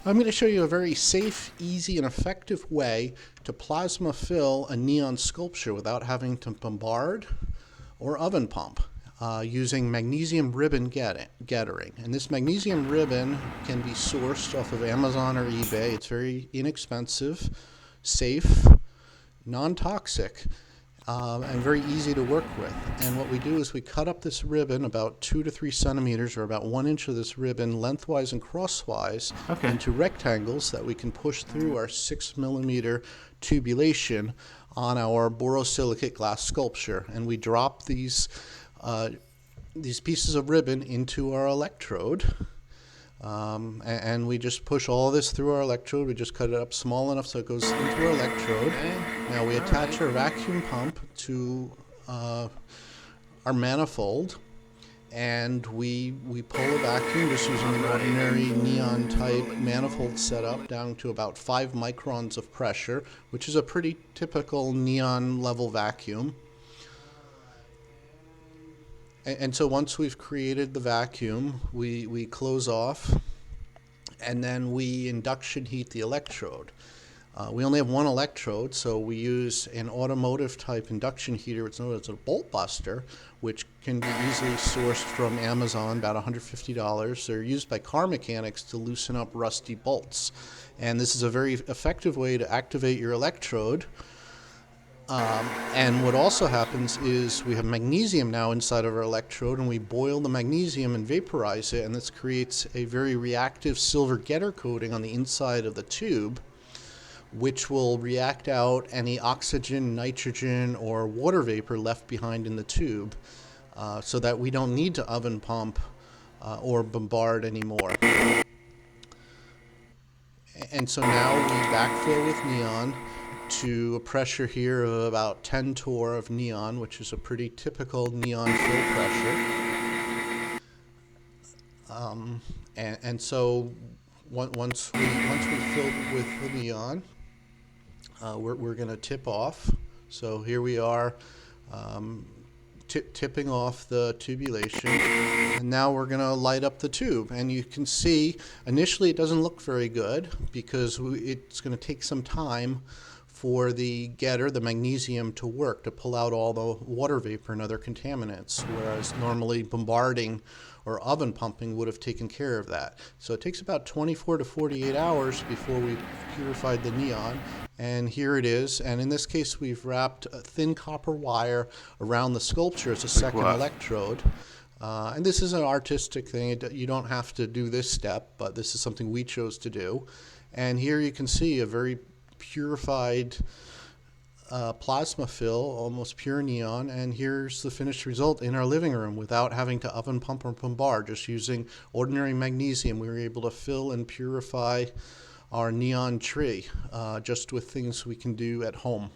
I'm going to show you a very safe, easy, and effective way to plasma fill a neon sculpture without having to bombard or oven pump using magnesium ribbon gettering. And this magnesium ribbon can be sourced off of Amazon or eBay. It's very inexpensive, safe, non-toxic, and very easy to work with. And what we do is we cut up this ribbon about 2 to 3 centimeters, or about 1 inch of this ribbon, lengthwise and crosswise, into rectangles that we can push through our 6mm tubulation on our borosilicate glass sculpture. And we drop these pieces of ribbon into our electrode. And we just push all this through our electrode. We just cut it up small enough so it goes into our electrode. Now we attach our vacuum pump to our manifold, and we pull a vacuum just using an ordinary neon type manifold setup down to about 5 microns of pressure, which is a pretty typical neon level vacuum. And so once we've created the vacuum, we close off, and then we induction heat the electrode. We only have one electrode, so we use an automotive type induction heater. It's known as a bolt buster, which can be easily sourced from Amazon, about $150. They're used by car mechanics to loosen up rusty bolts. And this is a very effective way to activate your electrode. And what also happens is we have magnesium now inside of our electrode, and we boil the magnesium and vaporize it, and this creates a very reactive silver getter coating on the inside of the tube, which will react out any oxygen, nitrogen, or water vapor left behind in the tube, so that we don't need to oven pump or bombard anymore. And so now we backfill with neon to a pressure here of about 10 torr of neon, which is a pretty typical neon fill pressure. And so once we fill with the neon, we're going to tip off. So here we are, tipping off the tubulation, and now we're going to light up the tube. And you can see initially it doesn't look very good because it's going to take some time for the getter, the magnesium, to work, to pull out all the water vapor and other contaminants, whereas normally bombarding or oven pumping would have taken care of that. So it takes about 24 to 48 hours before we've purified the neon, and here it is. And in this case, we've wrapped a thin copper wire around the sculpture as a second electrode. And this is an artistic thing. You don't have to do this step, but this is something we chose to do. And here you can see a very purified plasma fill, almost pure neon, and here's the finished result in our living room without having to oven pump or bombard. Just using ordinary magnesium, we were able to fill and purify our neon tree just with things we can do at home.